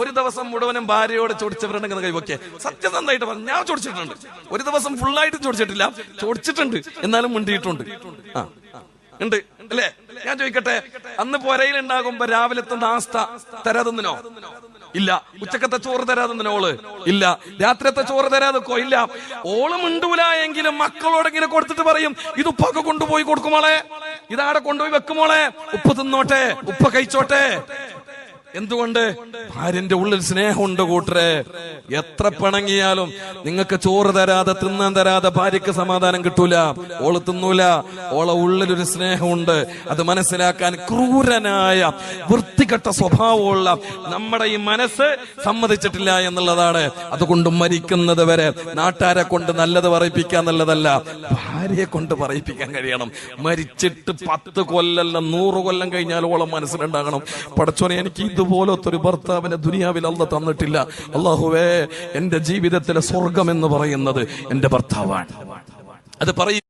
ഒരു ദിവസം മുഴുവനും ഭാര്യയോട് ചൊടിച്ചവരുണ്ടെങ്കിൽ കൈവക്കെ. സത്യസന്ധമായിട്ട് പറഞ്ഞു, ഞാൻ ചൊടിച്ചിട്ടുണ്ട്. ഒരു ദിവസം ഫുള്ളായിട്ട് ചൊടിച്ചിട്ടില്ല, ചൊടിച്ചിട്ടുണ്ട്, എന്നാലും മുണ്ടിയിട്ടുണ്ട്. ഉണ്ട് അല്ലേ? ഞാൻ ചോദിക്കട്ടെ, അന്ന് പുരയിലുണ്ടാകുമ്പോ രാവിലത്തെ നാസ്ത തരാതെന്നോ? ഇല്ല. ഉച്ചക്കത്തെ ചോറ് തരാതെന്നോ? ഓള് ഇല്ല. രാത്രിയത്തെ ചോറ് തരാതെക്കോ? ഇല്ല. ഓള് മിണ്ടൂല എങ്കിലും മക്കളോട് ഇങ്ങനെ കൊടുത്തിട്ട് പറയും, ഇത് ഉപ്പൊക്കെ കൊണ്ടുപോയി കൊടുക്കുമോളെ, ഇതാടെ കൊണ്ടുപോയി വെക്കുമോളെ, ഉപ്പ് തിന്നോട്ടെ, ഉപ്പ കഴിച്ചോട്ടെ. എന്തുകൊണ്ട്? ഭാര്യന്റെ ഉള്ളിൽ സ്നേഹമുണ്ട് കൂട്ടരെ. എത്ര പിണങ്ങിയാലും നിങ്ങൾക്ക് ചോറ് തരാതെ, തിന്നാൻ തരാതെ ഭാര്യക്ക് സമാധാനം കിട്ടൂല. ഓള് തിന്നൂല. ഓളെ ഉള്ളിലൊരു സ്നേഹമുണ്ട്. അത് മനസ്സിലാക്കാൻ ക്രൂരനായ വൃത്തികെട്ട സ്വഭാവമുള്ള നമ്മുടെ ഈ മനസ്സ് സമ്മതിച്ചിട്ടില്ല എന്നുള്ളതാണ്. അതുകൊണ്ട് മരിക്കുന്നത് വരെ നാട്ടാരെ കൊണ്ട് നല്ലത് പറയിപ്പിക്കാൻ നല്ലതല്ല, ഭാര്യയെ കൊണ്ട് പറയിപ്പിക്കാൻ കഴിയണം. മരിച്ചിട്ട് 10 കൊല്ലല്ല 100 കൊല്ലം കഴിഞ്ഞാൽ ഓളം മനസ്സിലുണ്ടാകണം, പടച്ചോനെ എനിക്ക് ഇതുപോലത്തെ ഒരു ഭർത്താവിനെ ദുനിയാവിൽ അല്ലാഹു തന്നിട്ടില്ല. അല്ലാഹുവേ, എന്റെ ജീവിതത്തിലെ സ്വർഗം എന്ന് പറയുന്നത് എന്റെ ഭർത്താവാണ്. അത് പറയും.